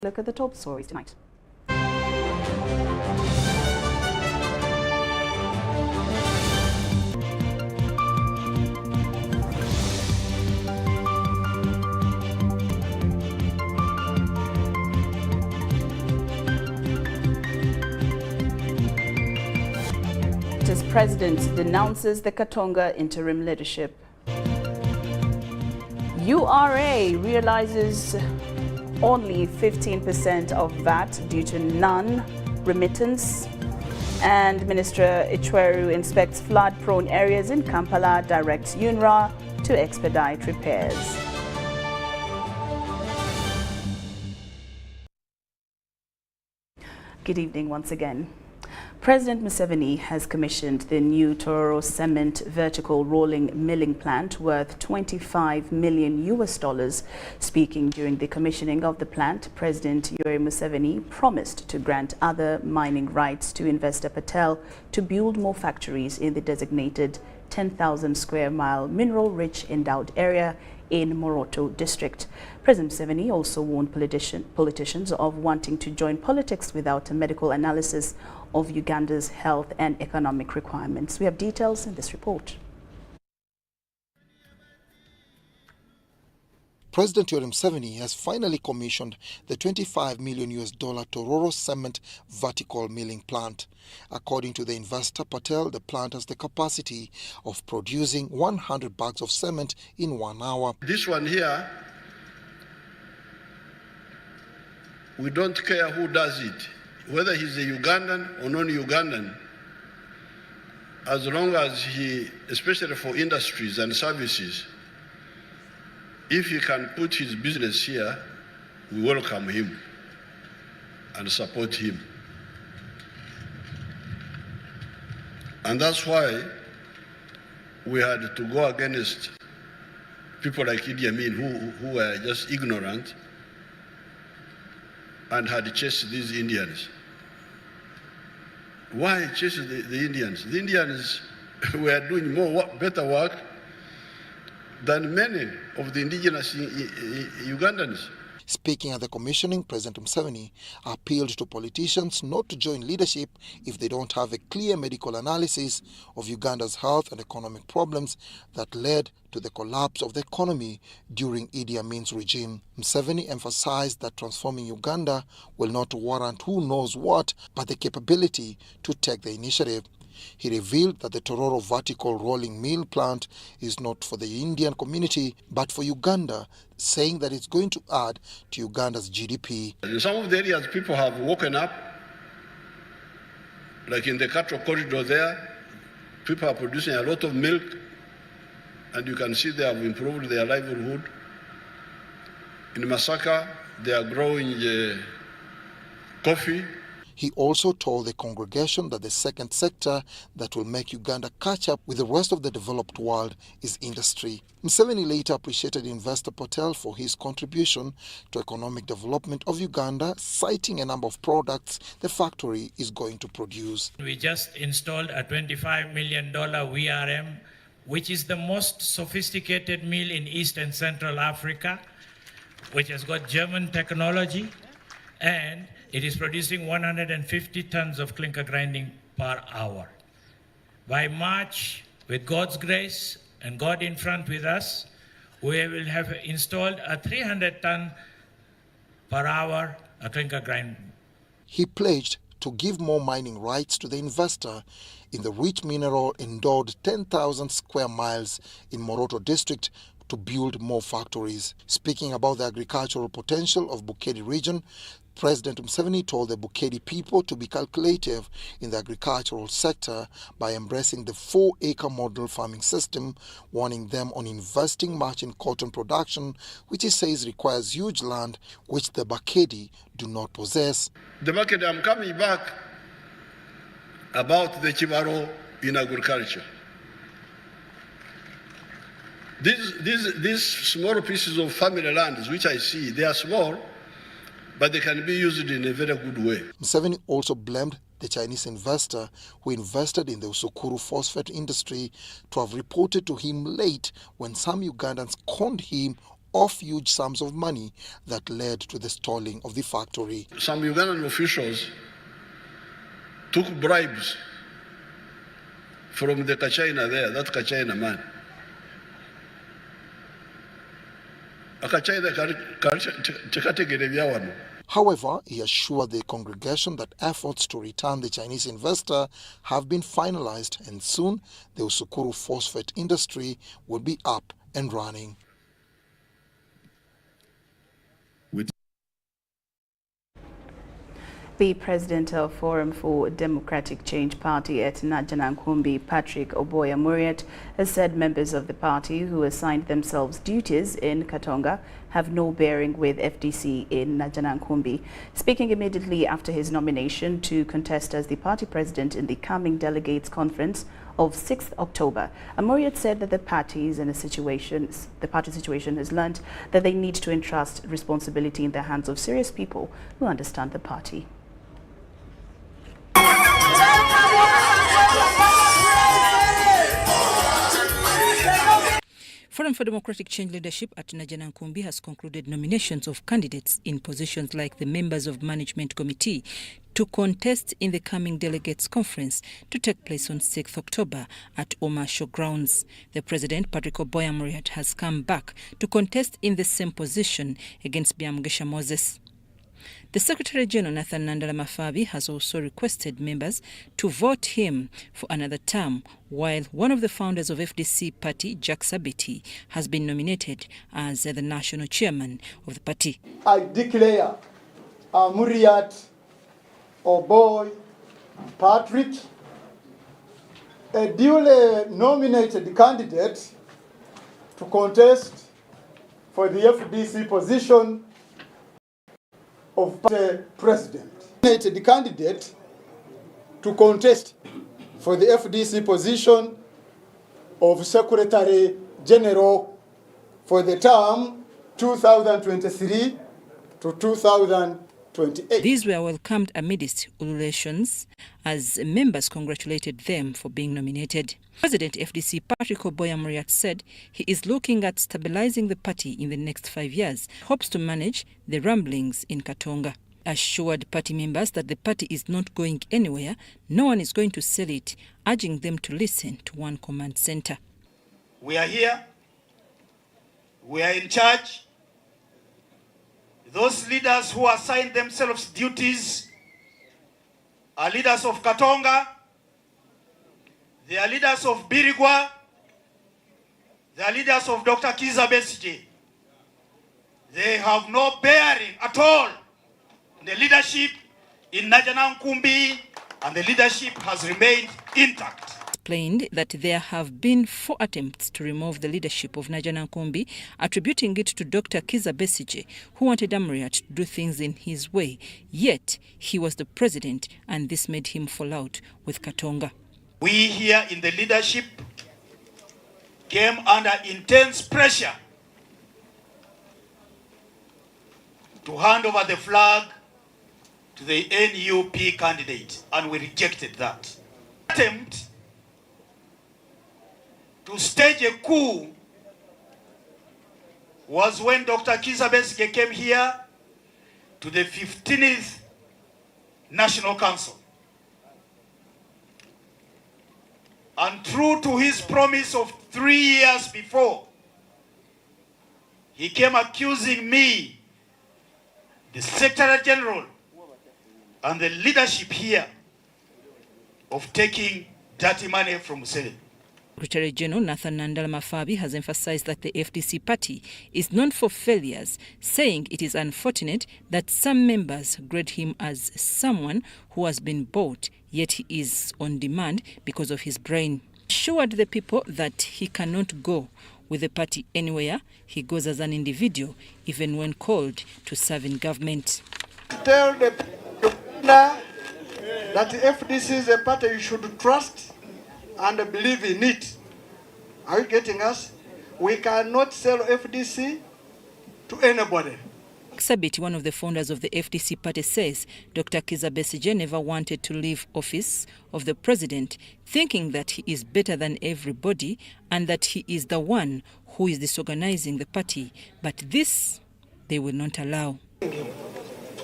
Look at the top stories tonight. As President denounces the Katonga interim leadership. URA realizes only 15% of VAT due to non-remittance. And Minister Ichweru inspects flood-prone areas in Kampala, directs UNRWA to expedite repairs. Good evening once again. President Museveni has commissioned the new Tororo cement vertical rolling milling plant worth $25 million. Speaking during the commissioning of the plant, President Lauryn Museveni promised to grant other mining rights to investor Patel to build more factories in the designated 10,000 square mile mineral-rich endowed area in Moroto district. President Museveni also warned politicians of wanting to join politics without a medical analysis of Uganda's health and economic requirements. We have details in this report. President Lauryn Masika has finally commissioned the $25 million Tororo cement vertical milling plant. According to the investor Patel, the plant has the capacity of producing 100 bags of cement in 1 hour. This one here, we don't care who does it, whether he's a Ugandan or non-Ugandan, as long as he, especially for industries and services, if he can put his business here, we welcome him and support him. And that's why we had to go against people like Idi Amin who were just ignorant and had chased these Indians. Why chase the Indians? The Indians were doing better work than many of the indigenous Ugandans. Speaking at the commissioning, President Museveni appealed to politicians not to join leadership if they don't have a clear medical analysis of Uganda's health and economic problems that led to the collapse of the economy during Idi Amin's regime. Museveni emphasized that transforming Uganda will not warrant who knows what, but the capability to take the initiative. He revealed that the Tororo vertical rolling mill plant is not for the Indian community, but for Uganda, saying that it's going to add to Uganda's GDP. In some of the areas, people have woken up, like in the cattle corridor there, people are producing a lot of milk, and you can see they have improved their livelihood. In Masaka, they are growing coffee. He also told the congregation that the second sector that will make Uganda catch up with the rest of the developed world is industry. Museveni later appreciated investor Patel for his contribution to economic development of Uganda, citing a number of products the factory is going to produce. We just installed a $25 million VRM, which is the most sophisticated mill in East and Central Africa, which has got German technology, and it is producing 150 tons of clinker grinding per hour. By March, with God's grace and God in front with us, we will have installed a 300-ton per hour clinker grinding. He pledged to give more mining rights to the investor in the rich mineral endowed 10,000 square miles in Moroto district to build more factories. Speaking about the agricultural potential of Bukedi region, President Museveni told the Bukedi people to be calculative in the agricultural sector by embracing the 4-acre model farming system, warning them on investing much in cotton production, which he says requires huge land, which the Bukedi do not possess. The market, I'm coming back about the Chibaro in agriculture. These small pieces of family lands, which I see, they are small, but they can be used in a very good way. Museveni also blamed the Chinese investor who invested in the Usukuru phosphate industry to have reported to him late when some Ugandans conned him off huge sums of money that led to the stalling of the factory. Some Ugandan officials took bribes from the Kachina there, that Kachina man. However, he assured the congregation that efforts to return the Chinese investor have been finalized and soon the Usukuru phosphate industry will be up and running. The president of Forum for Democratic Change Party at Najanankumbi, Patrick Oboya Muriat, has said members of the party who assigned themselves duties in Katonga have no bearing with FDC in Najanankumbi. Speaking immediately after his nomination to contest as the party president in the coming delegates conference of 6th October, Amuriat said that the party situation has learned that they need to entrust responsibility in the hands of serious people who understand the party. Forum for Democratic Change leadership at Najanankumbi has concluded nominations of candidates in positions like the members of Management Committee to contest in the coming delegates conference to take place on 6th October at Omasho grounds. The president, Patrick Oboya Muriat, has come back to contest in the same position against Byamgesha Moses. The Secretary General, Nathan Nandala Mafabi, has also requested members to vote him for another term, while one of the founders of FDC party, Jack Sabiti, has been nominated as the national chairman of the party. I declare Muriat Oboy Patrick a duly nominated candidate to contest for the FDC position of the president. The candidate to contest for the FDC position of Secretary General for the term 2023 to 2028. These were welcomed amidst ululations as members congratulated them for being nominated. President FDC Patrick Oboya Muriat said he is looking at stabilizing the party in the next 5 years, hopes to manage the rumblings in Katonga. Assured party members that the party is not going anywhere, no one is going to sell it, urging them to listen to one command center. We are here, we are in charge. Those leaders who assigned themselves duties are leaders of Katonga, they are leaders of Birigwa, they are leaders of Dr. Kiza Besije. They have no bearing at all on the leadership in Najanankumbi, and the leadership has remained intact. Explained that there have been 4 attempts to remove the leadership of Najanankumbi, attributing it to Dr. Kiza Besije, who wanted Amuriat to do things in his way. Yet, he was the president, and this made him fall out with Katonga. We here in the leadership came under intense pressure to hand over the flag to the NUP candidate, and we rejected that. Attempt to stage a coup was when Dr. Kiza Besige came here to the 15th National Council. And true to his promise of 3 years before, he came accusing me, the Secretary General, and the leadership here of taking dirty money from Museveni. Secretary General Nathan Nandala Mafabi has emphasized that the FDC party is known for failures, saying it is unfortunate that some members grade him as someone who has been bought, yet he is on demand because of his brain. Assured the people that he cannot go with the party anywhere, he goes as an individual, even when called to serve in government. Tell the that the FDC is a party you should trust and believe in it. Are you getting us? We cannot sell FDC to anybody. Sabiti, one of the founders of the FDC party, says Dr. Kizza Besigye never wanted to leave office of the president, thinking that he is better than everybody and that he is the one who is disorganizing the party. But this they will not allow.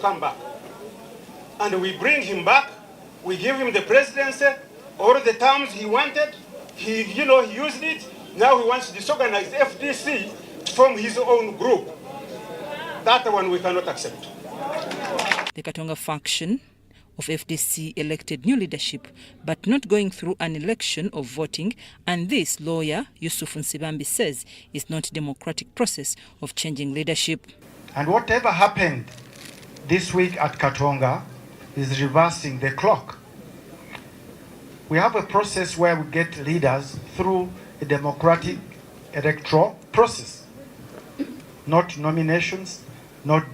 Come back. And we bring him back, we give him the presidency, all the terms he wanted, he used it. Now he wants to disorganize the FDC from his own group. That one we cannot accept. The Katonga faction of FDC elected new leadership, but not going through an election of voting, and this, lawyer Yusuf Nsibambi says, is not a democratic process of changing leadership. And whatever happened this week at Katonga is reversing the clock. We have a process where we get leaders through a democratic electoral process, not nominations, not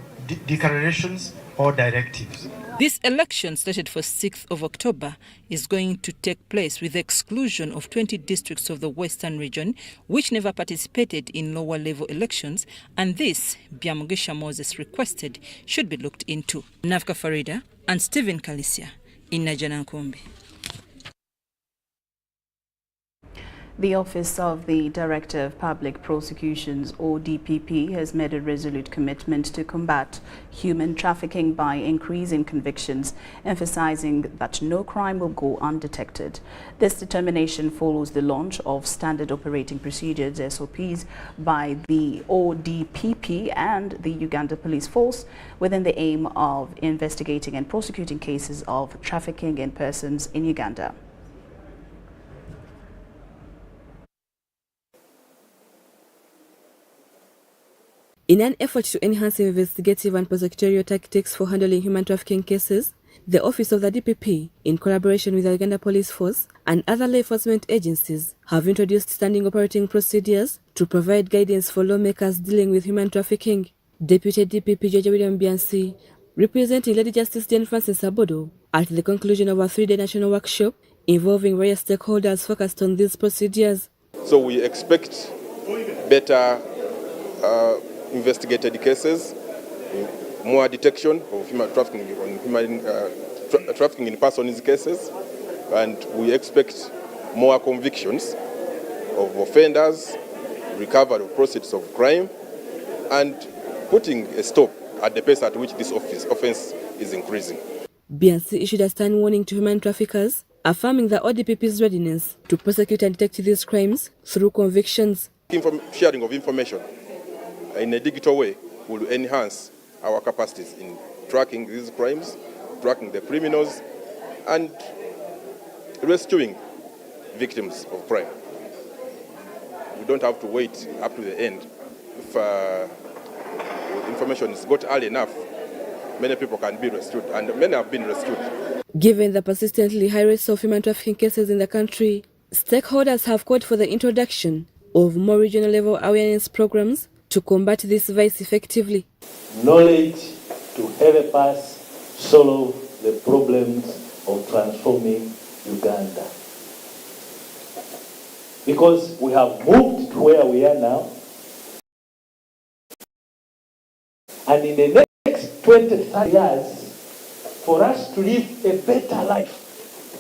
declarations or directives. This election, slated for 6th of October, is going to take place with the exclusion of 20 districts of the Western region, which never participated in lower-level elections, and this, Byamugisha Moses requested, should be looked into. Navka Farida and Stephen Kalisia in Najanankumbi. The Office of the Director of Public Prosecutions, or DPP, has made a resolute commitment to combat human trafficking by increasing convictions, emphasizing that no crime will go undetected. This determination follows the launch of Standard Operating Procedures, SOPs, by the ODPP and the Uganda Police Force, within the aim of investigating and prosecuting cases of trafficking in persons in Uganda. In an effort to enhance investigative and prosecutorial tactics for handling human trafficking cases, the Office of the DPP, in collaboration with the Uganda Police Force and other law enforcement agencies, have introduced standing operating procedures to provide guidance for lawmakers dealing with human trafficking. Deputy DPP Judge William Biansi, representing Lady Justice Jane Francis Abodo, at the conclusion of a 3-day national workshop involving various stakeholders focused on these procedures. So we expect better investigated cases, more detection of human trafficking trafficking in persons cases, and we expect more convictions of offenders, recovery of proceeds of crime, and putting a stop at the pace at which this offense is increasing. BNC issued a stern warning to human traffickers, affirming the ODPP's readiness to prosecute and detect these crimes through convictions. Sharing of information in a digital way will enhance our capacities in tracking these crimes, tracking the criminals, and rescuing victims of crime. We don't have to wait up to the end. If information is got early enough, many people can be rescued, and many have been rescued. Given the persistently high rates of human trafficking cases in the country, stakeholders have called for the introduction of more regional level awareness programs to combat this vice effectively. Knowledge to have a pass solve the problems of transforming Uganda. Because we have moved to where we are now, and in the next 20-30 years, for us to live a better life,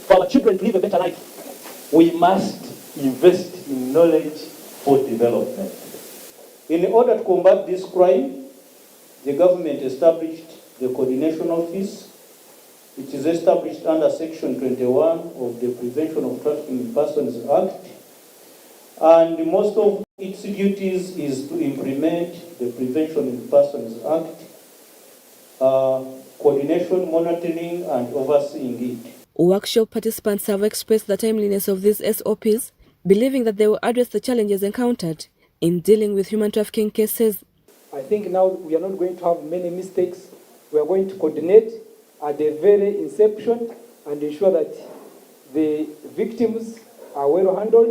for our children to live a better life, we must invest in knowledge for development. In order to combat this crime, the government established the Coordination Office, which is established under Section 21 of the Prevention of Trafficking in Persons Act. And most of its duties is to implement the Prevention in Persons Act, coordination, monitoring, and overseeing it. Workshop participants have expressed the timeliness of these SOPs, believing that they will address the challenges encountered in dealing with human trafficking cases. I think now we are not going to have many mistakes. We are going to coordinate at the very inception and ensure that the victims are well handled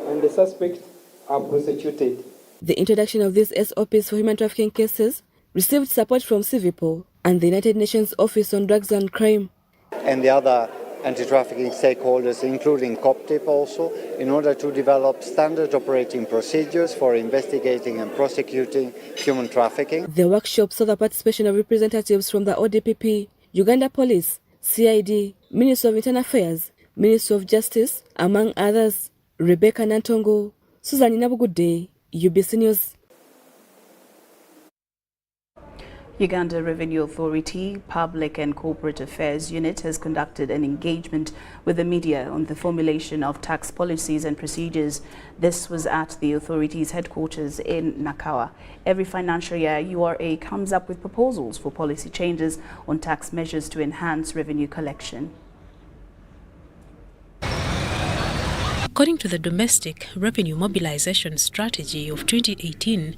and the suspects are prosecuted. The introduction of these SOPs for human trafficking cases received support from CIVIPOL and the United Nations Office on Drugs and Crime. And the other anti-trafficking stakeholders, including COPTIP also, in order to develop standard operating procedures for investigating and prosecuting human trafficking. The workshop saw the participation of representatives from the ODPP, Uganda Police, CID, Ministry of Internal Affairs, Ministry of Justice, among others. Rebecca Nantongo, Susan Inabugude, UBC News. Uganda Revenue Authority Public and Corporate Affairs Unit has conducted an engagement with the media on the formulation of tax policies and procedures. This was at the authority's headquarters in Nakawa. Every financial year, URA comes up with proposals for policy changes on tax measures to enhance revenue collection. According to the Domestic Revenue Mobilization Strategy of 2018,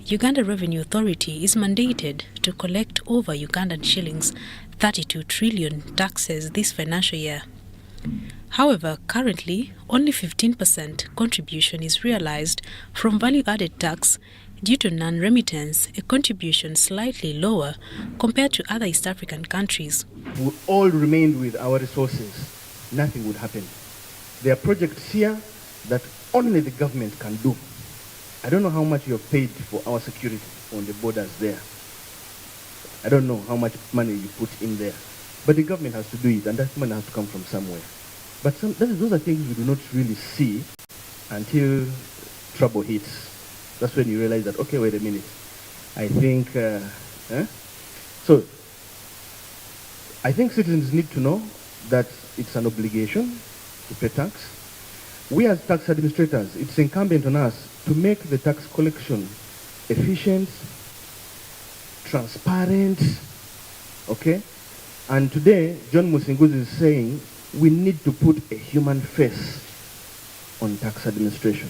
Uganda Revenue Authority is mandated to collect over Ugandan shillings 32 trillion taxes this financial year. However, currently, only 15% contribution is realized from value-added tax due to non-remittance, a contribution slightly lower compared to other East African countries. We all remained with our resources, nothing would happen. There are projects here that only the government can do. I don't know how much you have paid for our security on the borders there. I don't know how much money you put in there. But the government has to do it, and that money has to come from somewhere. But those are things we do not really see until trouble hits. That's when you realize that, okay, wait a minute. I think, So, I think citizens need to know that it's an obligation to pay tax. We as tax administrators, it's incumbent on us to make the tax collection efficient, transparent, okay? And today, John Musinguzi is saying we need to put a human face on tax administration.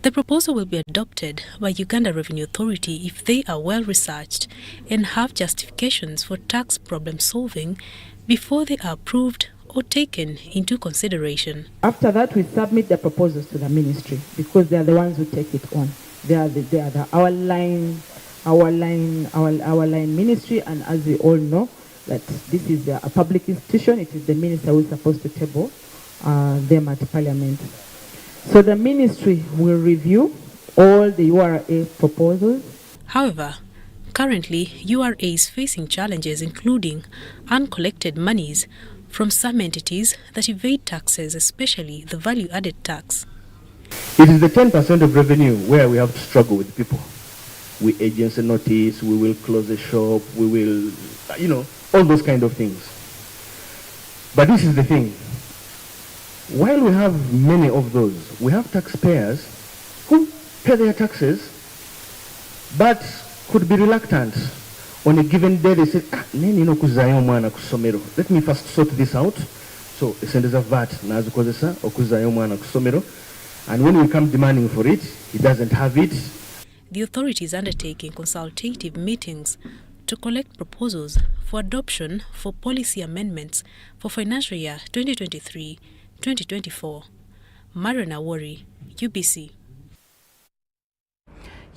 The proposal will be adopted by Uganda Revenue Authority if they are well researched and have justifications for tax problem solving before they are approved or taken into consideration. After that, we submit the proposals to the ministry because they are the ones who take it on. They are our line ministry, and as we all know, that this is a public institution. It is the minister who is supposed to table them at Parliament. So the ministry will review all the URA proposals. However, currently, URA is facing challenges including uncollected monies from some entities that evade taxes, especially the value-added tax. It is the 10% of revenue where we have to struggle with people. We agency notice, we will close the shop, we will, all those kind of things. But this is the thing. While we have many of those, we have taxpayers who pay their taxes, but could be reluctant. On a given day, they say, let me first sort this out. So, send a VAT, and when we come demanding for it, he doesn't have it. The authority is undertaking consultative meetings to collect proposals for adoption for policy amendments for financial year 2023-2024. Mariana Awori, UBC.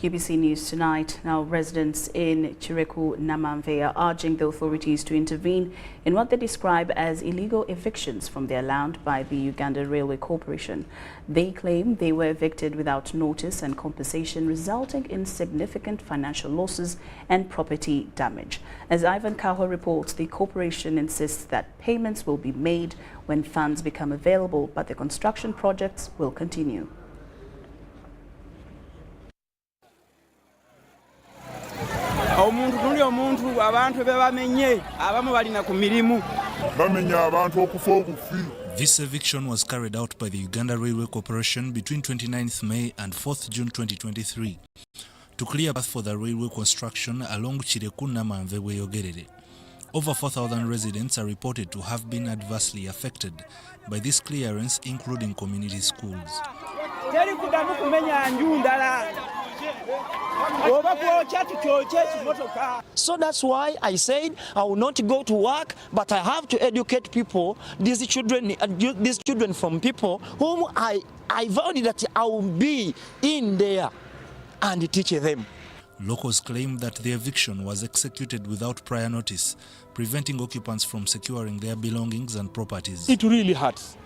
UBC News tonight. Now, residents in Chireku Namamve are urging the authorities to intervene in what they describe as illegal evictions from their land by the Uganda Railway Corporation. They claim they were evicted without notice and compensation, resulting in significant financial losses and property damage. As Ivan Kaho reports, the corporation insists that payments will be made when funds become available, but the construction projects will continue. This eviction was carried out by the Uganda Railway Corporation between 29th May and 4th June 2023 to clear a path for the railway construction along Chireku Namamve Weyogerere. Over 4,000 residents are reported to have been adversely affected by this clearance, including community schools. So that's why I said I will not go to work, but I have to educate people, these children from people whom I vowed that I will be in there and teach them. Locals claim that the eviction was executed without prior notice, preventing occupants from securing their belongings and properties. It really hurts.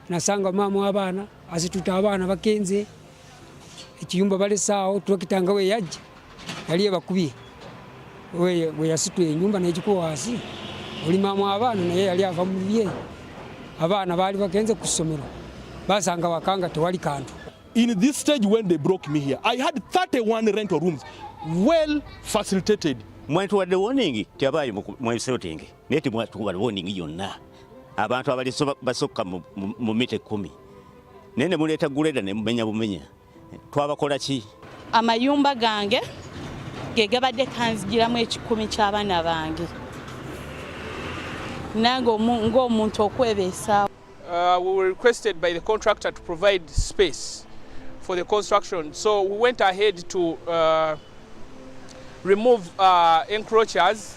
Nasanga mama abana asituta abana bakenze ekiyumba bale sawo twakitanga we yaje yali bakubye we yasitu enyumba n'ekikuwa wasi oli mama abana naye yali ava mu bye abana bali bakenze ku ssomero basanga wakanga tewali kantu. In this stage when they broke me here, I had 31 rental rooms, well facilitated. Mwentu wadde warning tyabaye mu setting neti mwatu wadde warning yonna abantu abali basokka mu mite 10 nene muleta guleda ne mumenya bumenya twabakola ki amayumba gange gegabadde kanzigiramu ekikumi ky'abaana bange nango ng'omuntu okwebeesaawo. We were requested by the contractor to provide space for the construction, so we went ahead to remove encroachers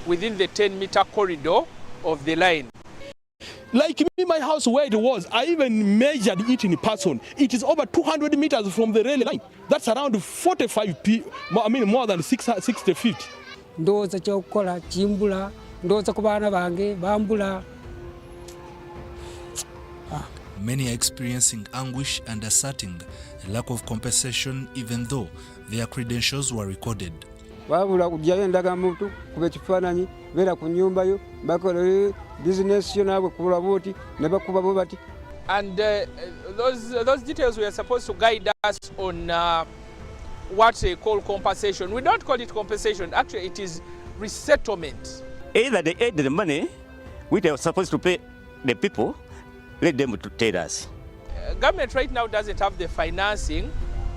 within the 10-meter corridor of the line. Like me, my house where it was, I even measured it in person. It is over 200 meters from the rail line. That's around 45 feet, I mean more than 60 feet. Ndoza chokola chimbula, ndoza kubana bange bambula. Many are experiencing anguish and asserting a lack of compensation even though their credentials were recorded. Wabula kujayo ndaga muntu kube kifananyi bera ku nyumba yo bakole business yo nabwe kubula boti ne bakuba bo bati. And those details were supposed to guide us on what they call compensation. We don't call it compensation, actually it is resettlement. Either they aid the money we were supposed to pay the people, let them to tell us. Government right now doesn't have the financing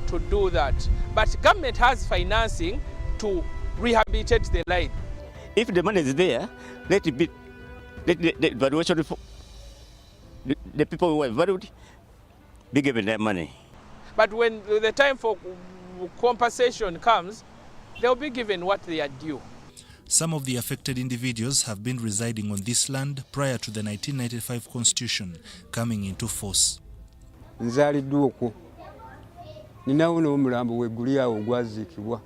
to do that, but government has financing to rehabilitate the line. If the money is there, let it be, let the valuation, the people who are valued be given their money. But when the time for compensation comes, they'll be given what they are due. Some of the affected individuals have been residing on this land prior to the 1995 constitution coming into force. Nzaliddwa okwo ninawo n'omulambo wegguli awo ogwazikibwa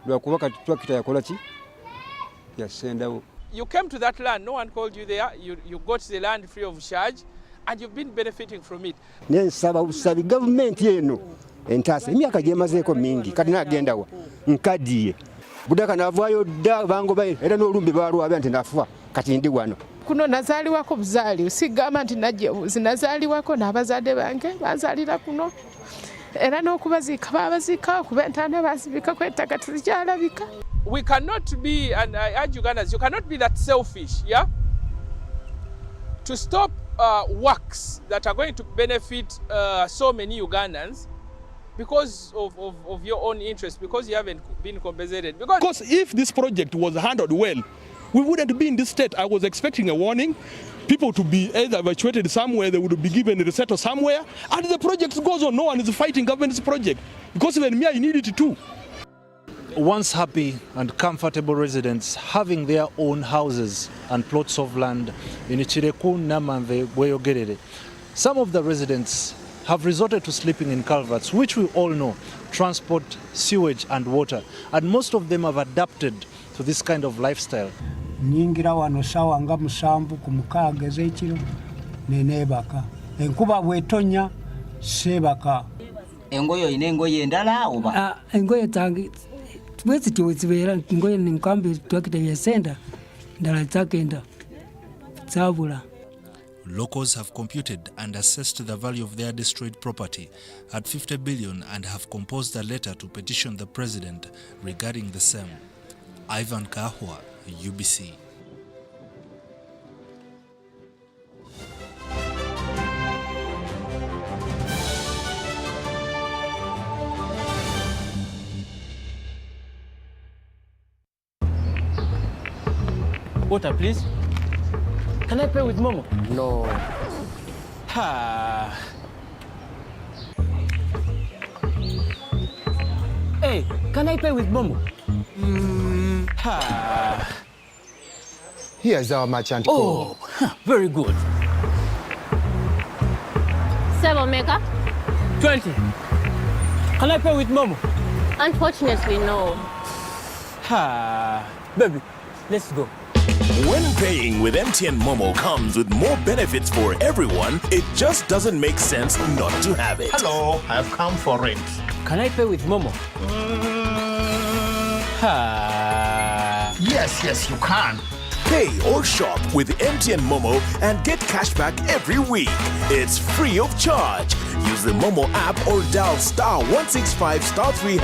lwakuba kati twakita yakola ki yasendawo. You came to that land, no one called you there, you got the land free of charge and you've been benefiting from it. Nensaba busabi government eno entaasa emyaka gyemazeeko mingi kati nagendawa nkadiye budaka navaayo dda bangoba era n'olumbe balwabya nti nafa kati ndi wano. Kuno nazaliwako buzaali sigamba nti najje nazaliwako n'abazadde bange bazalira kuno era n'okubaziika babaziika kuba entaana bazibika kw'ettaka tezikyalabika. We cannot be, and I urge Ugandans, you cannot be that selfish, yeah, to stop works that are going to benefit so many Ugandans because of your own interest, because you haven't been compensated. Because if this project was handled well, we wouldn't be in this state. I was expecting a warning, people to be either evacuated somewhere, they would be given a resettle somewhere, and the project goes on. No one is fighting government's project, because even me, I need it too. Once happy and comfortable residents having their own houses and plots of land in Chireku, Namanve, Bweyogerere, some of the residents have resorted to sleeping in culverts, which we all know transport sewage and water, and most of them have adapted to this kind of lifestyle. Nyingira wano sawa nga musanvu ku mukaaga ez'ekiro neneebaka enkuba bw'etonya seebaka. Engoye olina engoye endala oba? Engoye zange bwezityo wezibeera engoye nenkambi twakita byesenda ndala zakenda zabula. Locals have computed and assessed the value of their destroyed property at 50 billion and have composed a letter to petition the president regarding the same. Ivan Kahwa, UBC. Water, please. Can I pay with Momo? No. Ha. Hey, can I pay with Momo? Ha. Here's our merchant code. Oh, very good. 7 mega? 20. Can I pay with Momo? Unfortunately, no. Ha. Baby, Let's go. When paying with MTN Momo comes with more benefits for everyone, it just doesn't make sense not to have it. Hello, I've come for rent. Can I pay with Momo? Yes, you can. Pay or shop with MTN Momo and get cashback every week. It's free of charge. Use the Momo app or dial *165*3#.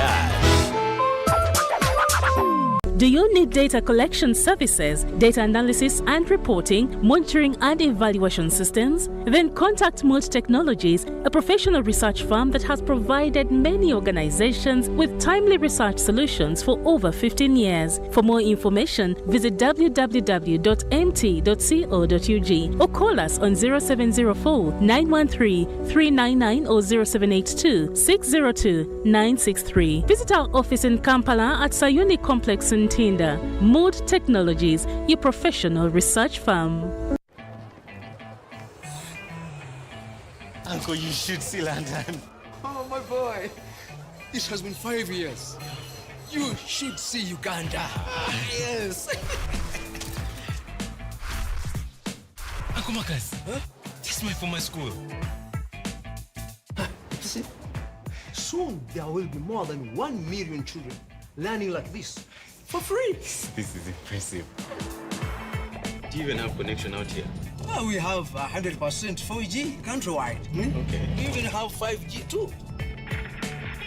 Do you need data collection services, data analysis and reporting, monitoring and evaluation systems? Then contact Mood Technologies, a professional research firm that has provided many organizations with timely research solutions for over 15 years. For more information, visit www.mt.co.ug or call us on 0704 913 399 or 0782 602 963. Visit our office in Kampala at Sayuni Complex in Tinda. Mood Technologies, your professional research firm. Uncle, you should see London. Oh, my boy. This has been 5 years. You should see Uganda. Yes. Uncle Marcus, this is my former school. See, soon there will be more than 1 million children learning like this for free. This is impressive. Do you even have connection out here? Well, we have 100% 4G countrywide. Okay. We even have 5G too.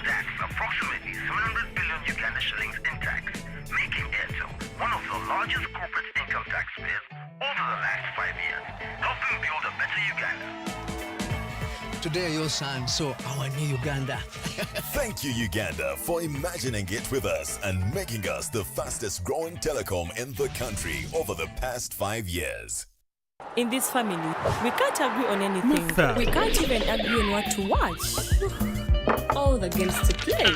That's approximately 700 billion Uganda shillings in tax, making Airtel one of the largest corporate income taxpayers over the last 5 years, helping build a better Uganda. Today, your son saw our new Uganda. Thank you, Uganda, for imagining it with us and making us the fastest growing telecom in the country over the past 5 years. In this family, we can't agree on anything. Martha. We can't even agree on what to watch. All the games to play.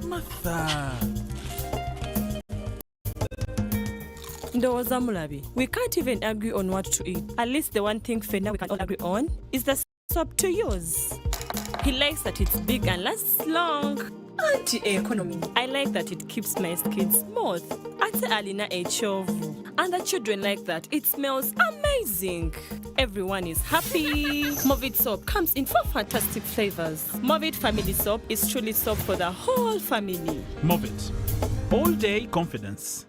Martha. Ndowoza Mulabi, we can't even agree on what to eat. At least the one thing Fena we can all agree on is the soap to use. He likes that it's big and lasts long. Anti-economy. I like that it keeps my skin smooth. Ate Alina Echovu. And the children like that. It smells amazing. Everyone is happy. Movit soap comes in 4 fantastic flavors. Movit family soap is truly soap for the whole family. Movit. All day confidence.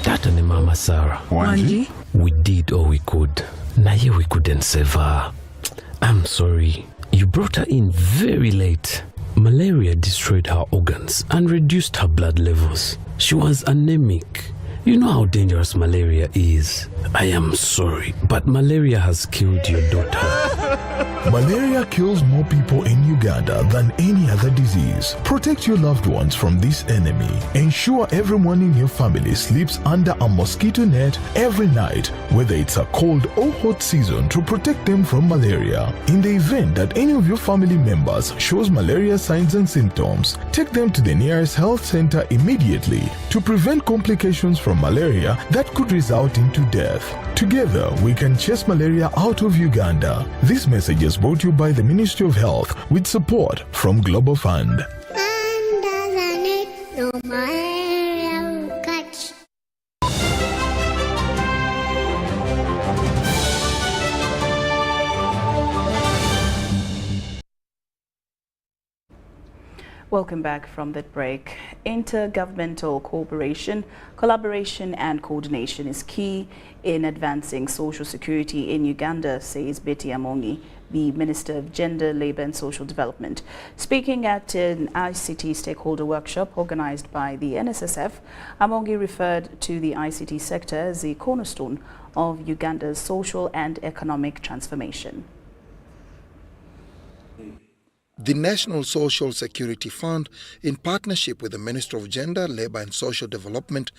Tata and Mama Sarah. Wanji? We did all we could. Naye we couldn't save her. I'm sorry. You brought her in very late. Malaria destroyed her organs and reduced her blood levels. She was anemic. You know how dangerous malaria is. I am sorry, but malaria has killed your daughter. Malaria kills more people in Uganda than any other disease. Protect your loved ones from this enemy. Ensure everyone in your family sleeps under a mosquito net every night, whether it's a cold or hot season, to protect them from malaria. In the event that any of your family members shows malaria signs and symptoms, take them to the nearest health center immediately to prevent complications from malaria that could result into death. Together, we can chase malaria out of Uganda. This message is brought to you by the Ministry of Health with support from Global Fund. Welcome back from that break. Intergovernmental cooperation, collaboration and coordination is key in advancing social security in Uganda, says Betty Amongi, the Minister of Gender, Labour and Social Development. Speaking at an ICT stakeholder workshop organized by the NSSF, Amongi referred to the ICT sector as the cornerstone of Uganda's social and economic transformation. The National Social Security Fund, in partnership with the Ministry of Gender, Labour and Social Development,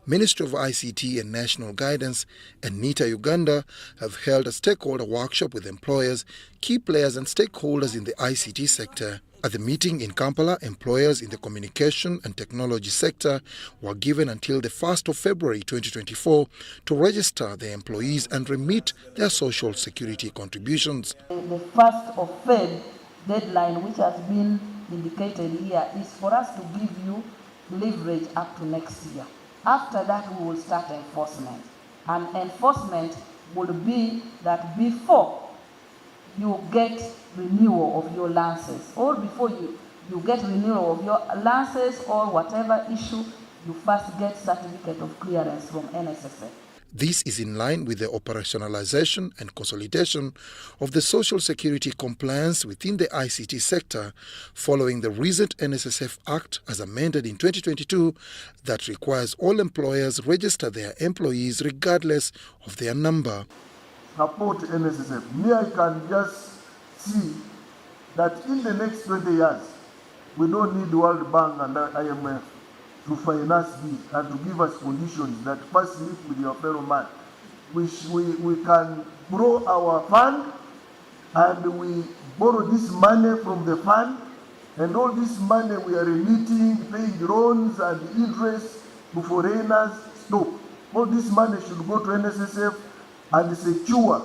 Ministry of ICT and National Guidance, and NITA Uganda, have held a stakeholder workshop with employers, key players and stakeholders in the ICT sector. At the meeting in Kampala, employers in the communication and technology sector were given until the 1st of February 2024 to register their employees and remit their social security contributions. The 1st of Feb deadline, which has been indicated here, is for us to give you leverage up to next year. After that, we will start enforcement. And enforcement would be that before you get renewal of your license, or before you get renewal of your license or whatever issue, you first get certificate of clearance from NSSF. This is in line with the operationalization and consolidation of the social security compliance within the ICT sector following the recent NSSF Act as amended in 2022 that requires all employers register their employees regardless of their number. Support NSSF. Me, I can just see that in the next 20 years, we don't need World Bank and IMF to finance this and to give us conditions that first live with your fellow man. We can grow our fund and we borrow this money from the fund, and all this money we are remitting, paying loans and interest to foreigners. Stop. All this money should go to NSSF and secure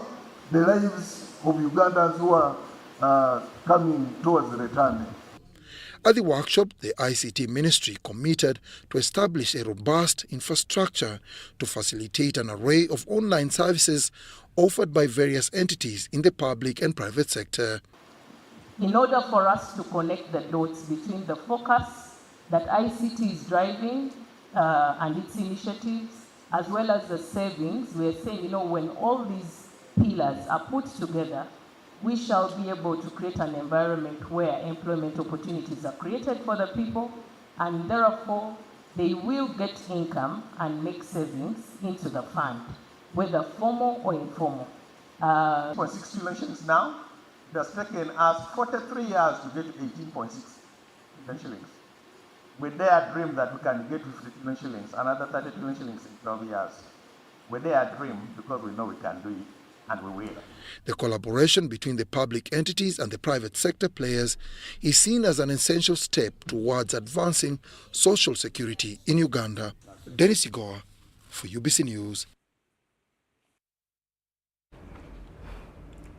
the lives of Ugandans who are coming towards return. At the workshop, the ICT Ministry committed to establish a robust infrastructure to facilitate an array of online services offered by various entities in the public and private sector. In order for us to connect the dots between the focus that ICT is driving and its initiatives, as well as the savings, we are saying, when all these pillars are put together, we shall be able to create an environment where employment opportunities are created for the people, and therefore they will get income and make savings into the fund, whether formal or informal. For 60 shillings now, it has taken us 43 years to get 18.6 shillings. We dare dream that we can get 50 shillings, another 30 shillings in 12 years. We dare dream because we know we can do it. And we will. The collaboration between the public entities and the private sector players is seen as an essential step towards advancing social security in Uganda. Dennis Igoa for UBC News.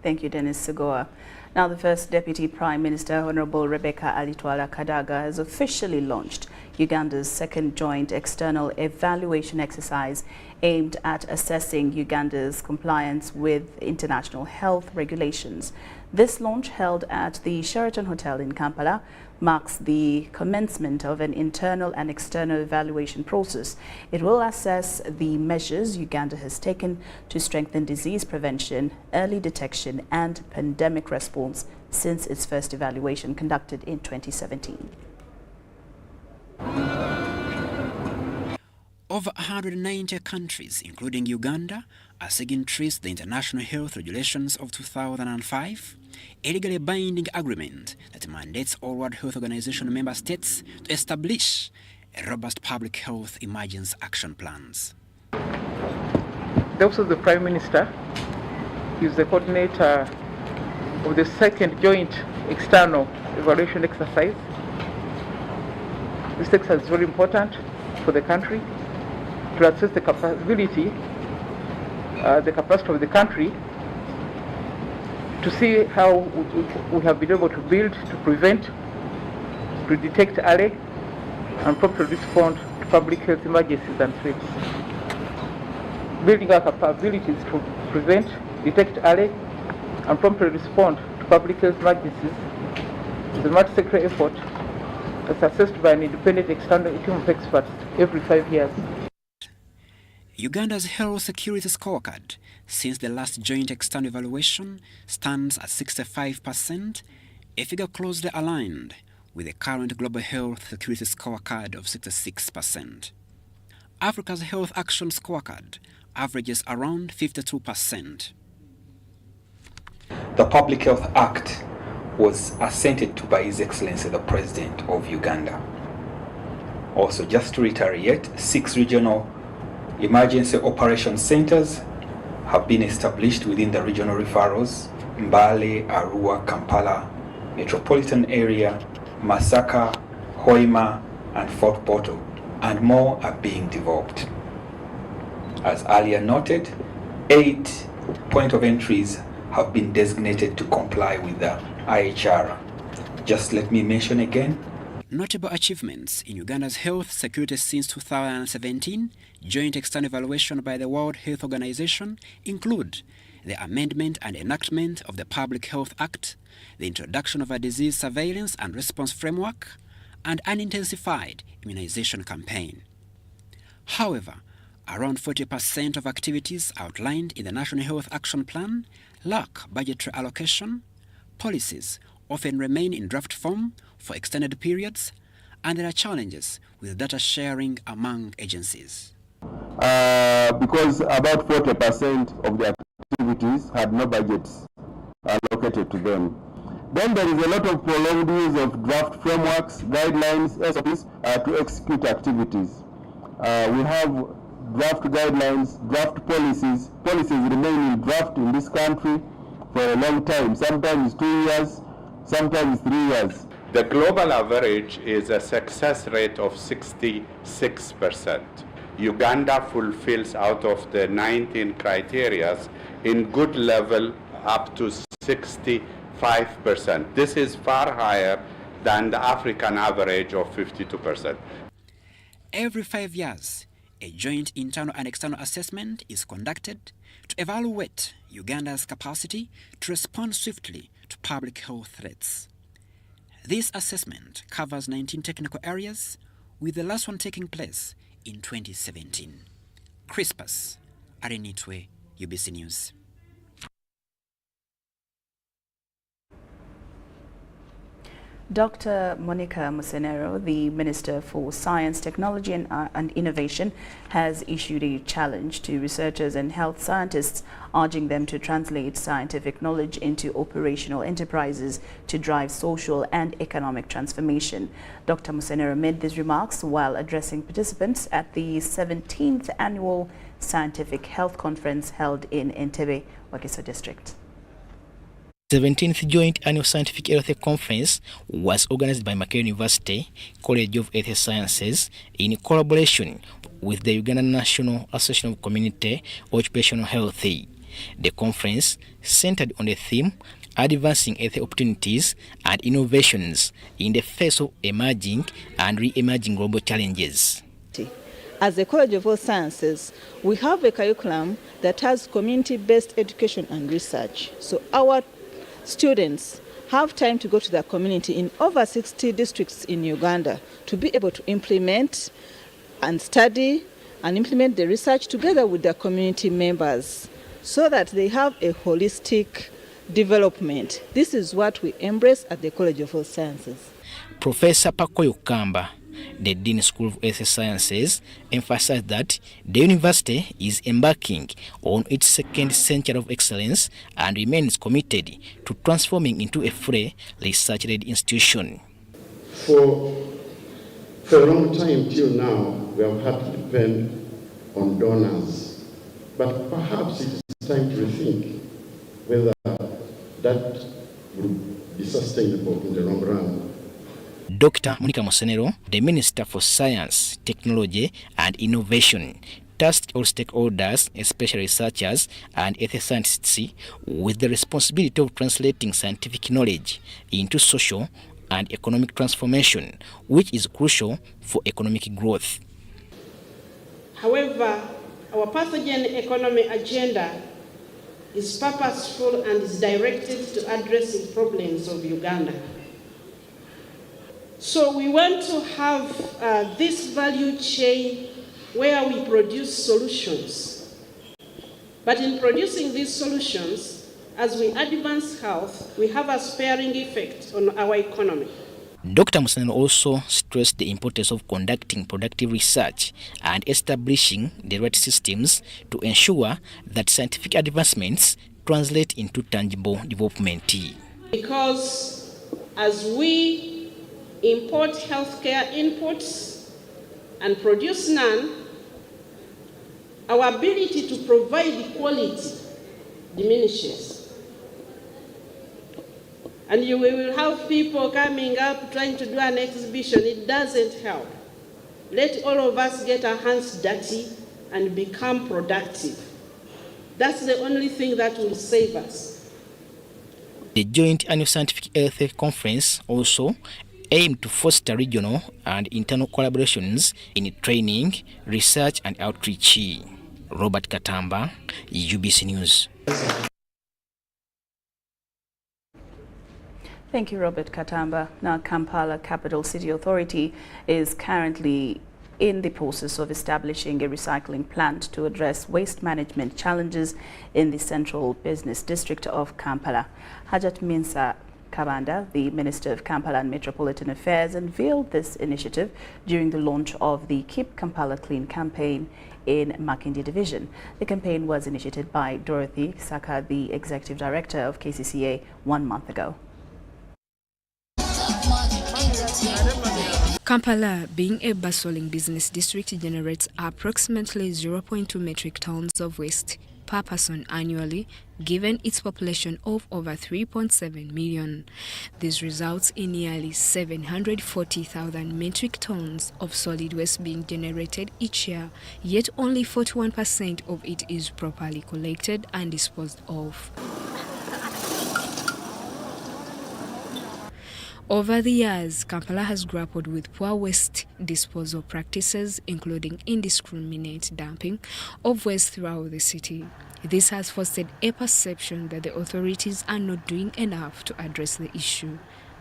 Thank you, Dennis Igoa. Now, the First Deputy Prime Minister, Honorable Rebecca Alitwala Kadaga, has officially launched Uganda's second joint external evaluation exercise aimed at assessing Uganda's compliance with international health regulations. This launch, held at the Sheraton Hotel in Kampala, marks the commencement of an internal and external evaluation process. It will assess the measures Uganda has taken to strengthen disease prevention, early detection and pandemic response since its first evaluation conducted in 2017. Over 190 countries, including Uganda, are signatories to the International Health Regulations of 2005, a legally binding agreement that mandates all World Health Organization member states to establish a robust public health emergency action plans. The Office of the Prime Minister is the coordinator of the second joint external evaluation exercise. This exercise is very important for the country to assess the capacity of the country to see how we have been able to build, to prevent, to detect early, and promptly respond to public health emergencies and threats. Building our capabilities to prevent, detect early, and promptly respond to public health emergencies is a multi-sector effort that's assessed by an independent external team of experts every 5 years. Uganda's health security scorecard since the last joint external evaluation stands at 65%, a figure closely aligned with the current global health security scorecard of 66%. Africa's health action scorecard averages around 52%. The Public Health Act was assented to by His Excellency the President of Uganda. Also, just to reiterate, 6 regional emergency operation centers have been established within the regional referrals: Mbale, Arua, Kampala, metropolitan area, Masaka, Hoima, and Fort Portal, and more are being developed. As earlier noted, 8 point of entries have been designated to comply with the IHR. Just let me mention again. Notable achievements in Uganda's health security since 2017, joint external evaluation by the World Health Organization, include the amendment and enactment of the Public Health Act, the introduction of a disease surveillance and response framework, and an intensified immunization campaign. However, around 40% of activities outlined in the National Health Action Plan lack budgetary allocation, policies often remain in draft form for extended periods, and there are challenges with data sharing among agencies. Because about 40% of the activities had no budgets allocated to them. Then there is a lot of prolonged use of draft frameworks, guidelines, SOPs to execute activities. We have draft guidelines, draft policies. Policies remain in draft in this country for a long time, sometimes 2 years, sometimes 3 years. The global average is a success rate of 66%. Uganda fulfills out of the 19 criteria in good level up to 65%. This is far higher than the African average of 52%. Every 5 years, a joint internal and external assessment is conducted to evaluate Uganda's capacity to respond swiftly to public health threats. This assessment covers 19 technical areas, with the last one taking place in 2017. Crispus Arenitwe, UBC News. Dr. Monica Musenero, the Minister for Science, Technology and Innovation, has issued a challenge to researchers and health scientists, urging them to translate scientific knowledge into operational enterprises to drive social and economic transformation. Dr. Musenero made these remarks while addressing participants at the 17th Annual Scientific Health Conference held in Entebbe, Wakiso District. 17th Joint Annual Scientific Health Conference was organized by Makerere University College of Health Sciences in collaboration with the Uganda National Association of Community Occupational Health. The conference centered on the theme Advancing Health Opportunities and Innovations in the Face of Emerging and Re-emerging Global Challenges. As a College of Health Sciences, we have a curriculum that has community-based education and research. So our students have time to go to their community in over 60 districts in Uganda to be able to implement and study and implement the research together with their community members so that they have a holistic development. This is what we embrace at the College of Health Sciences. Professor Pakoyo Kamba, the Dean School of Health Sciences, emphasized that the university is embarking on its second century of excellence and remains committed to transforming into a fully research-led institution. For a long time till now, we have had to depend on donors, but perhaps it is time to rethink whether that would be sustainable in the long run. Dr. Monica Musenero, the Minister for Science, Technology and Innovation, tasked all stakeholders, especially researchers and health scientists, with the responsibility of translating scientific knowledge into social and economic transformation, which is crucial for economic growth. However, our pathogen economy agenda is purposeful and is directed to addressing problems of Uganda. So we want to have this value chain where we produce solutions. But in producing these solutions, as we advance health, we have a sparing effect on our economy. Dr. Musenero also stressed the importance of conducting productive research and establishing the right systems to ensure that scientific advancements translate into tangible development. Because as we import healthcare inputs and produce none, our ability to provide quality diminishes. and we will have people coming up trying to do an exhibition. It doesn't help. Let all of us get our hands dirty and become productive. That's the only thing that will save us. The Joint Annual Scientific Health Conference also aimed to foster regional and internal collaborations in training, research and outreach. Robert Katamba, UBC News. Thank you, Robert Katamba. Now, Kampala Capital City Authority is currently in the process of establishing a recycling plant to address waste management challenges in the central business district of Kampala. Hajat Minsa Kabanda, the Minister of Kampala and Metropolitan Affairs, unveiled this initiative during the launch of the Keep Kampala Clean campaign in Makindye Division. The campaign was initiated by Dorothy Saka, the Executive Director of KCCA, 1 month ago. Kampala, being a bustling business district, generates approximately 0.2 metric tons of waste per person annually, given its population of over 3.7 million. This results in nearly 740,000 metric tons of solid waste being generated each year, yet only 41% of it is properly collected and disposed of. Over the years, Kampala has grappled with poor waste disposal practices, including indiscriminate dumping of waste throughout the city. This has fostered a perception that the authorities are not doing enough to address the issue.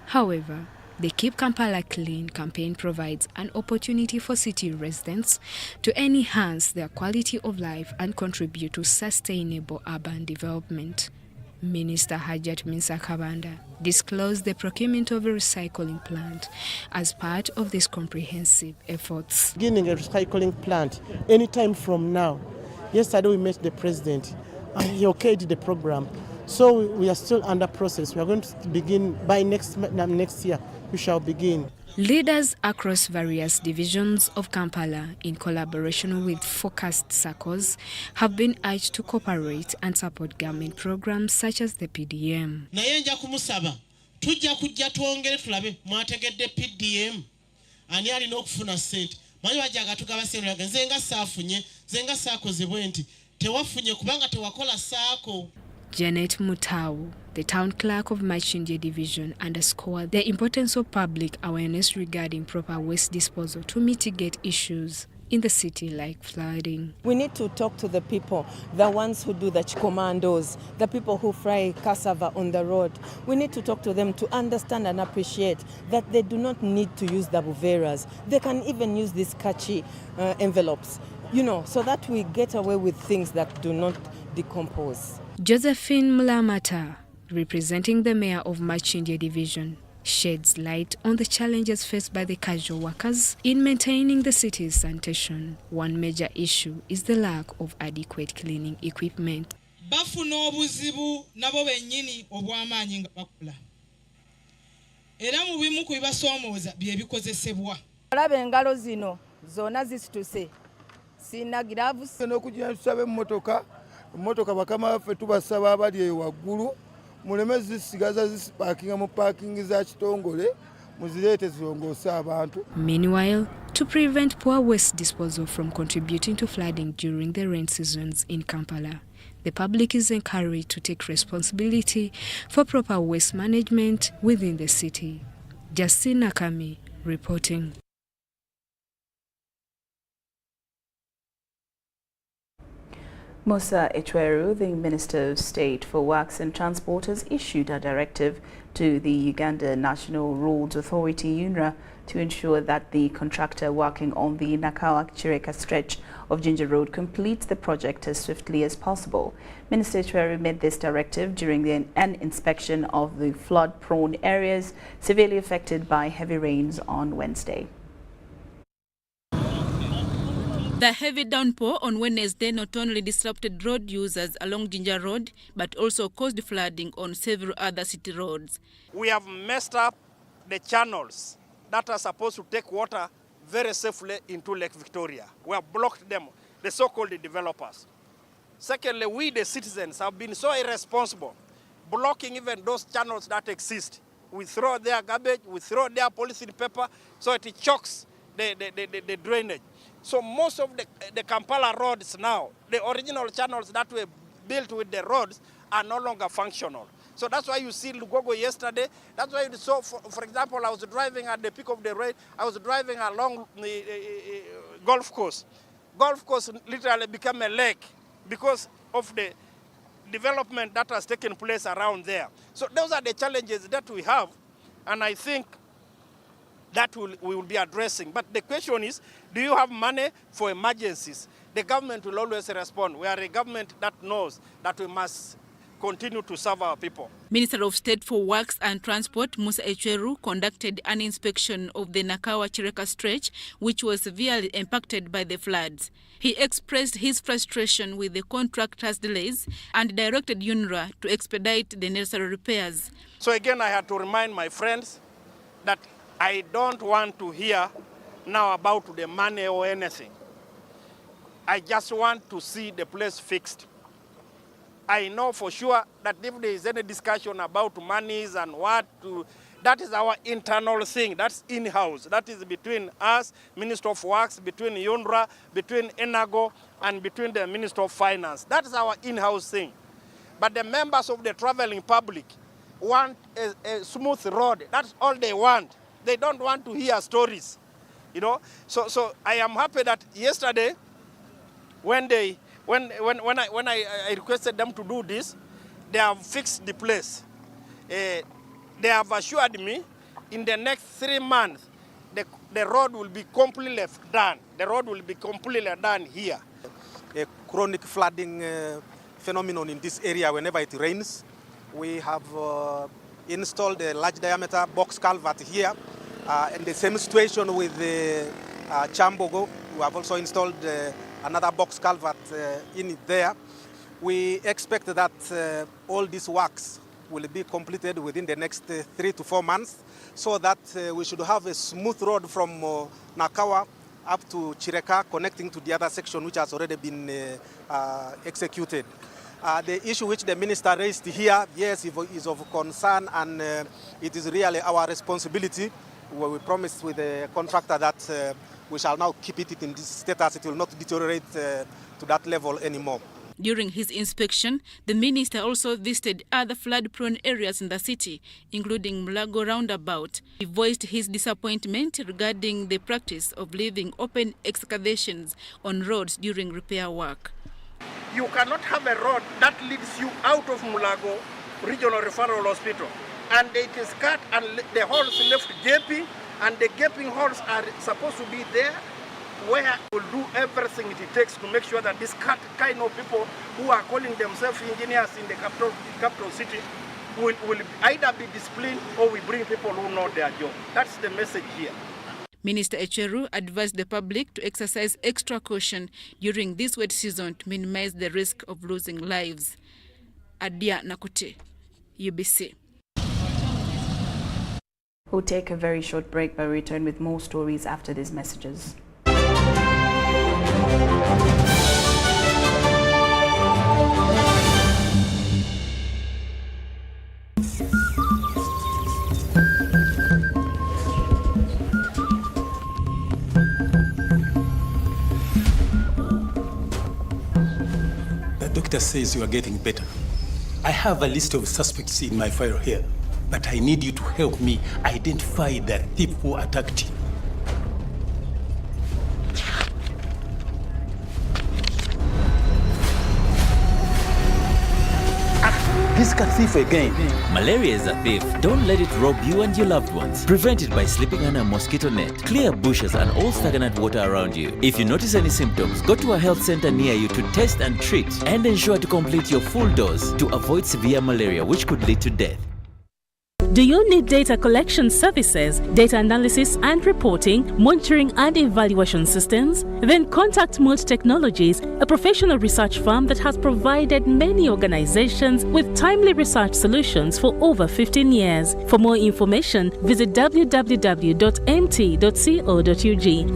However, the Keep Kampala Clean campaign provides an opportunity for city residents to enhance their quality of life and contribute to sustainable urban development. Minister Hajat Minsa Kabanda disclosed the procurement of a recycling plant as part of these comprehensive efforts. Beginning a recycling plant anytime from now. Yesterday we met the president and he okayed the program. So we are still under process. We are going to begin by next year. We shall begin. Leaders across various divisions of Kampala, in collaboration with focused circles, have been urged to cooperate and support government programs such as the PDM. Nayenja kumusaba tujja kujja twongere tulabe mwategedde PDM ani alina okufuna ssente manyi bajjaga tugaba ssente nzenga saafunye nzenga saakoze bwenti tewafunye kubanga tewakola saako. Janet Mutau, the town clerk of Makindye Division, underscored the importance of public awareness regarding proper waste disposal to mitigate issues in the city like flooding. We need to talk to the people, the ones who do the commandos, the people who fry cassava on the road. We need to talk to them to understand and appreciate that they do not need to use the buveras. They can even use these catchy envelopes, so that we get away with things that do not decompose. Josephine Mlamata, representing the mayor of Makindye Division, sheds light on the challenges faced by the casual workers in maintaining the city's sanitation. One major issue is the lack of adequate cleaning equipment. Bafuna obuzibu nabo bennyini obw'amaanyi nga bakula. Era mu bimu ku bibasoomooza bye bikozesebwa. Olaba engalo zino zonna zisituse. Sina gloves n'okujja tusaba emmotoka bakama baffe tubasaba abali eyo waggulu muleme zisigaza zisipaakinga mu paakingi za kitongole muzireete zirongoose abantu. Meanwhile, to prevent poor waste disposal from contributing to flooding during the rain seasons in Kampala, the public is encouraged to take responsibility for proper waste management within the city. Justin Nakami reporting. Musa Echweru, the Minister of State for Works and Transport, has issued a directive to the Uganda National Roads Authority UNRA to ensure that the contractor working on the Nakawa-Chireka stretch of Ginger Road completes the project as swiftly as possible. Minister Echweru made this directive during an inspection of the flood-prone areas severely affected by heavy rains on Wednesday. The heavy downpour on Wednesday not only disrupted road users along Ginger Road, but also caused flooding on several other city roads. We have messed up the channels that are supposed to take water very safely into Lake Victoria. We have blocked them, the so-called developers. Secondly, we the citizens have been so irresponsible, blocking even those channels that exist. We throw their garbage, we throw their polythene paper, so it chokes the drainage. So most of the Kampala roads now, the original channels that were built with the roads are no longer functional. So that's why you see Lugogo yesterday. That's why you saw, for example, I was driving at the peak of the rain. I was driving along the golf course. Golf course literally became a lake because of the development that has taken place around there. So those are the challenges that we have, and I think that we will be addressing. But the question is, do you have money for emergencies? The government will always respond. We are a government that knows that we must continue to serve our people. Minister of State for Works and Transport, Musa Echeru, conducted an inspection of the Nakawa-Chireka stretch, which was severely impacted by the floods. He expressed his frustration with the contractor's delays and directed UNRWA to expedite the necessary repairs. So again, I had to remind my friends that I don't want to hear now about the money or anything. I just want to see the place fixed. I know for sure that if there is any discussion about monies and what to, that is our internal thing. That's in-house. That is between us, Minister of Works, between UNRWA, between ENAGO, and between the Minister of Finance. That is our in-house thing. But the members of the traveling public want a smooth road. That's all they want. They don't want to hear stories, you know. So I am happy that yesterday, when I requested them to do this, they have fixed the place. They have assured me in the next 3 months, the road will be completely done. The road will be completely done here. A chronic flooding phenomenon in this area whenever it rains. We have installed a large diameter box culvert here. And the same situation with the Chambogo. We have also installed another box culvert in it there. We expect that all these works will be completed within the next 3 to 4 months, so that we should have a smooth road from Nakawa up to Chireka, connecting to the other section which has already been executed. The issue which the minister raised here, yes, is of concern, and it is really our responsibility. We promised with the contractor that we shall now keep it in this status. It will not deteriorate to that level anymore. During his inspection, the minister also visited other flood-prone areas in the city, including Mulago Roundabout. He voiced his disappointment regarding the practice of leaving open excavations on roads during repair work. You cannot have a road that leads you out of Mulago Regional Referral Hospital, and it is cut and the holes left gaping, and the gaping holes are supposed to be there where we'll do everything it takes to make sure that this kind of people who are calling themselves engineers in the capital city will either be disciplined or we bring people who know their job. That's the message here. Minister Echeru advised the public to exercise extra caution during this wet season to minimize the risk of losing lives. Adia Nakute, UBC. We'll take a very short break, but return with more stories after these messages. The doctor says you are getting better. I have a list of suspects in my file here, but I need you to help me identify the thief who attacked you. This cat thief again. Malaria is a thief. Don't let it rob you and your loved ones. Prevent it by sleeping under a mosquito net. Clear bushes and all stagnant water around you. If you notice any symptoms, go to a health center near you to test and treat, and ensure to complete your full dose to avoid severe malaria, which could lead to death. Do you need data collection services, data analysis and reporting, monitoring and evaluation systems? Then contact Mold Technologies, a professional research firm that has provided many organizations with timely research solutions for over 15 years. For more information, visit www.mt.co.ug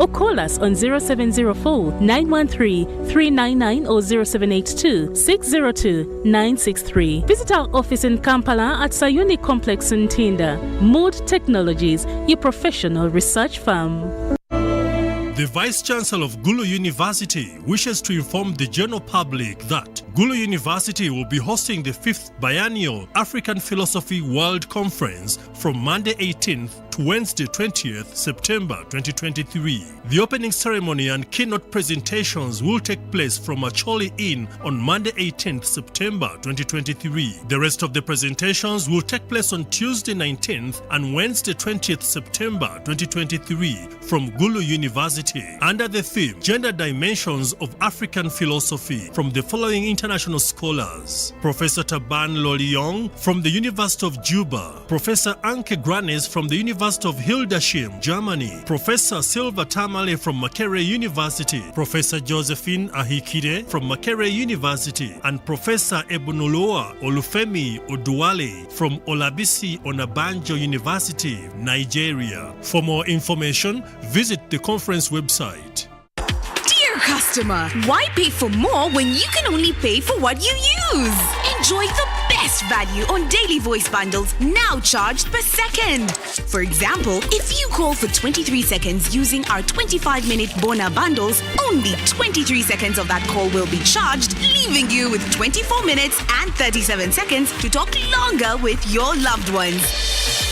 or call us on 0704 913 399 or 0782 602 963. Visit our office in Kampala at Sayuni Complex in Tinda. Mood Technologies, your professional research firm. The Vice-Chancellor of Gulu University wishes to inform the general public that Gulu University will be hosting the 5th Biennial African Philosophy World Conference from Monday 18th to Wednesday 20th September 2023. The opening ceremony and keynote presentations will take place from Acholi Inn on Monday 18th September 2023. The rest of the presentations will take place on Tuesday 19th and Wednesday 20th September 2023 from Gulu University under the theme Gender Dimensions of African Philosophy from the following international scholars: Professor Taban Loliong from the University of Juba, Professor Anke Granes from the University of Hildesheim, Germany, Professor Silva Tamale from Makerere University, Professor Josephine Ahikide from Makerere University, and Professor Ebunoloa Olufemi Oduwale from Olabisi Onabanjo University, Nigeria. For more information, visit the conference website. Dear customer, why pay for more when you can only pay for what you use? Enjoy the best value on daily voice bundles now charged per second. For example, if you call for 23 seconds using our 25-minute Bona bundles, only 23 seconds of that call will be charged, leaving you with 24 minutes and 37 seconds to talk longer with your loved ones.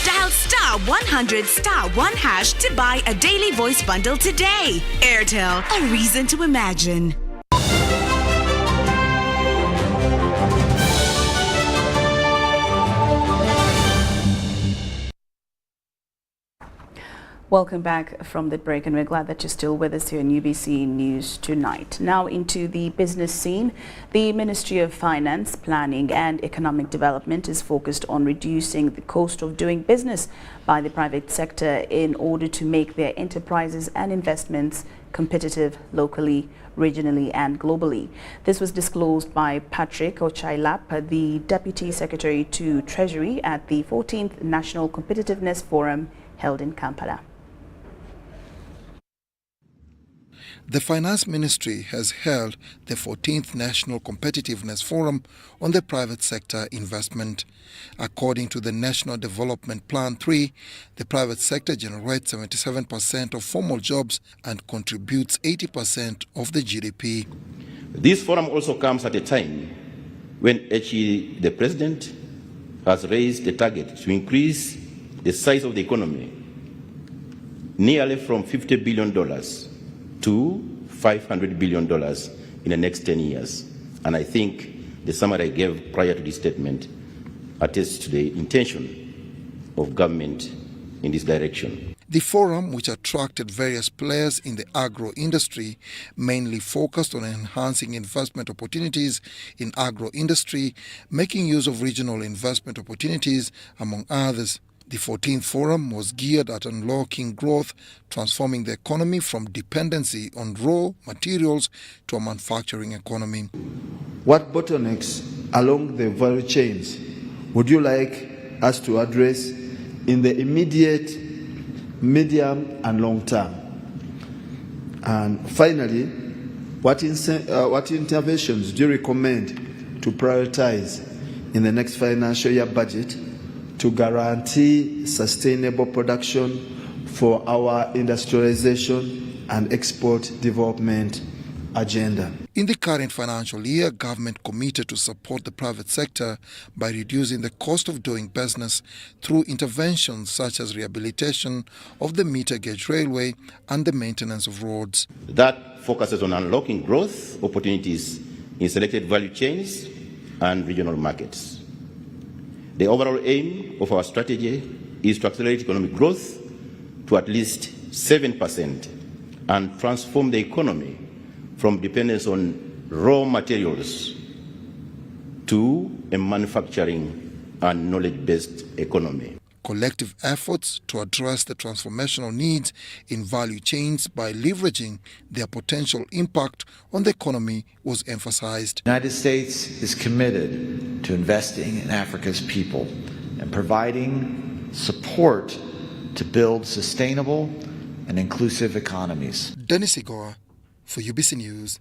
Dial *100 *1# to buy a daily voice bundle today. Airtel, a reason to imagine. Welcome back from the break, and we're glad that you're still with us here in UBC News Tonight. Now into the business scene. The Ministry of Finance, Planning and Economic Development is focused on reducing the cost of doing business by the private sector in order to make their enterprises and investments competitive locally, regionally and globally. This was disclosed by Patrick Ochailap, the Deputy Secretary to Treasury at the 14th National Competitiveness Forum held in Kampala. The Finance Ministry has held the 14th National Competitiveness Forum on the private sector investment. According to the National Development Plan 3, the private sector generates 77% of formal jobs and contributes 80% of the GDP. This forum also comes at a time when the President has raised the target to increase the size of the economy nearly from $50 billion to $500 billion in the next 10 years. And I think the summary I gave prior to this statement attests to the intention of government in this direction. The forum, which attracted various players in the agro industry, mainly focused on enhancing investment opportunities in agro industry, making use of regional investment opportunities, among others. The 14th Forum was geared at unlocking growth, transforming the economy from dependency on raw materials to a manufacturing economy. What bottlenecks along the value chains would you like us to address in the immediate, medium and long term? And finally, what interventions do you recommend to prioritize in the next financial year budget to guarantee sustainable production for our industrialization and export development agenda? In the current financial year, government committed to support the private sector by reducing the cost of doing business through interventions such as rehabilitation of the meter gauge railway and the maintenance of roads. That focuses on unlocking growth opportunities in selected value chains and regional markets. The overall aim of our strategy is to accelerate economic growth to at least 7% and transform the economy from dependence on raw materials to a manufacturing and knowledge-based economy. collective efforts to address the transformational needs in value chains by leveraging their potential impact on the economy was emphasized. The United States is committed to investing in Africa's people and providing support to build sustainable and inclusive economies. Dennis Igor for UBC News.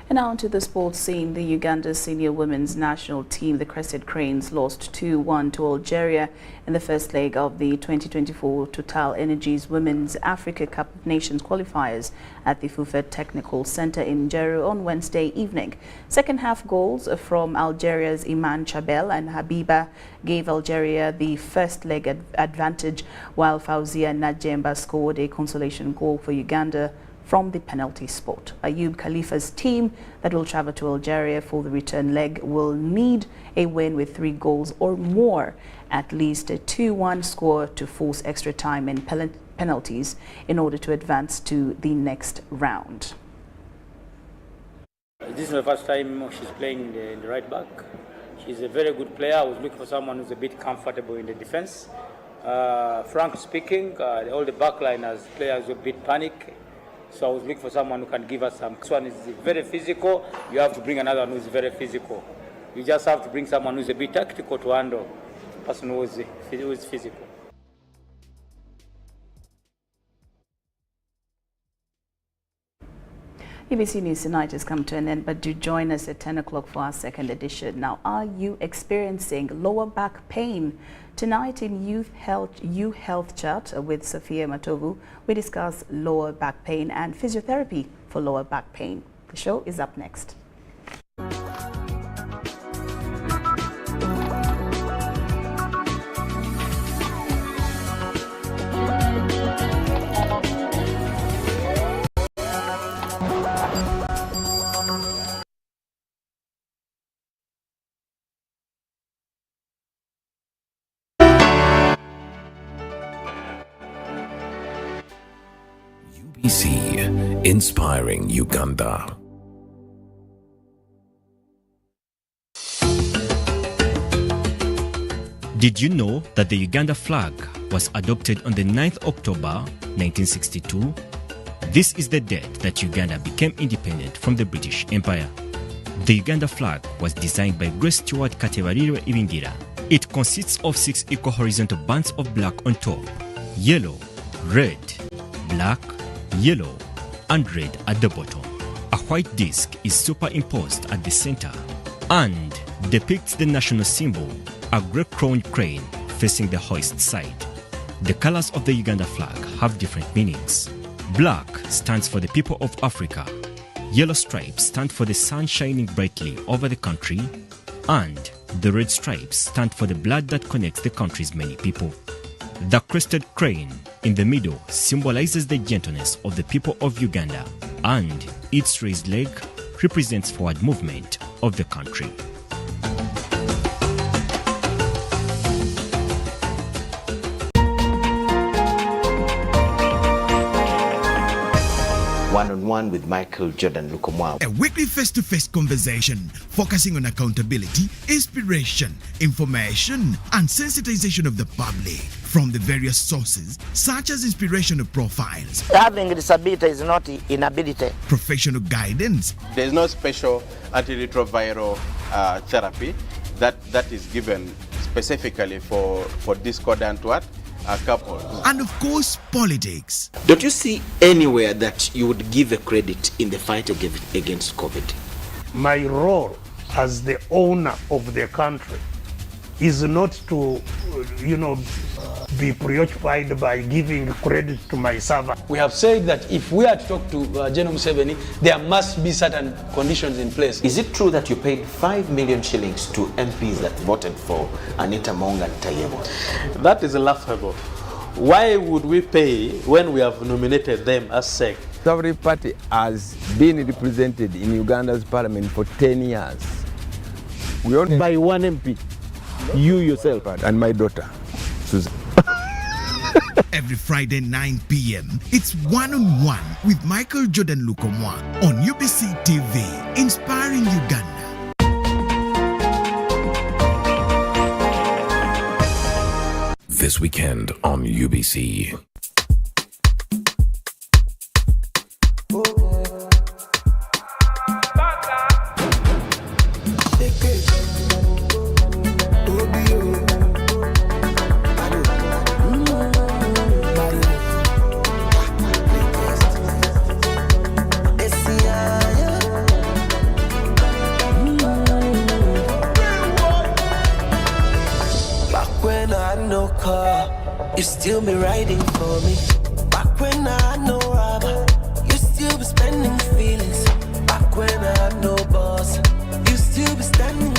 And now onto the sports scene. The Uganda senior women's national team, the Crested Cranes, lost 2-1 to Algeria in the first leg of the 2024 Total Energies Women's Africa Cup of Nations qualifiers at the Fufet Technical Center in Jeru on Wednesday evening. Second half goals from Algeria's Iman Chabel and Habiba gave Algeria the first leg advantage, while Fauzia Najemba scored a consolation goal for Uganda from the penalty spot. Ayub Khalifa's team that will travel to Algeria for the return leg will need a win with 3 goals or more, at least a 2-1 score to force extra time and penalties in order to advance to the next round. This is the first time she's playing in the right back. She's a very good player. I was looking for someone who's a bit comfortable in the defense. Frank speaking, all the backliners players were a bit panic. So I was looking for someone who can give us some. This one is very physical. You have to bring another one who's very physical. You just have to bring someone who's a bit tactical to handle the person who is physical. UBC News Tonight has come to an end, but do join us at 10 o'clock for our second edition. Now, are you experiencing lower back pain? Tonight in You Health Chat with Sophia Matovu, we discuss lower back pain and physiotherapy for lower back pain. The show is up next. UBC, inspiring Uganda. Did you know that the Uganda flag was adopted on the 9th October 1962? This is the date that Uganda became independent from the British Empire. The Uganda flag was designed by Grace Stewart Katebariro Ibingira. It consists of 6 equal horizontal bands of black on top, yellow, red, black, yellow, and red at the bottom. A white disc is superimposed at the center and depicts the national symbol, a grey-crowned crane facing the hoist side. The colors of the Uganda flag have different meanings. Black stands for the people of Africa, yellow stripes stand for the sun shining brightly over the country, and the red stripes stand for the blood that connects the country's many people. The crested crane in the middle symbolizes the gentleness of the people of Uganda, and its raised leg represents forward movement of the country. One-on-one with Michael Jordan Lukomwao. A weekly face-to-face conversation focusing on accountability, inspiration, information, and sensitization of the public from the various sources such as inspirational profiles. Having a disability is not inability. Professional guidance. There is no special antiretroviral therapy that is given specifically for discordant couples. And of course, politics. Don't you see anywhere that you would give a credit in the fight against COVID? My role as the owner of the country is not to, be preoccupied by giving credit to my servant. We have said that if we are to talk to General Museveni, there must be certain conditions in place. Is it true that you paid 5 million shillings to MPs that voted for Anita Monga and Tayebo? That is laughable. Why would we pay when we have nominated them as SEC? Every party has been represented in Uganda's parliament for 10 years. We only by one MP, you yourself and my daughter, Susan. Every Friday 9 p.m., it's One-on-One with Michael Jordan Lukomwa on UBC TV, inspiring Uganda. This weekend on UBC. You still be riding for me. Back when I had no rubber, you still be spending feelings. Back when I had no boss, you still be standing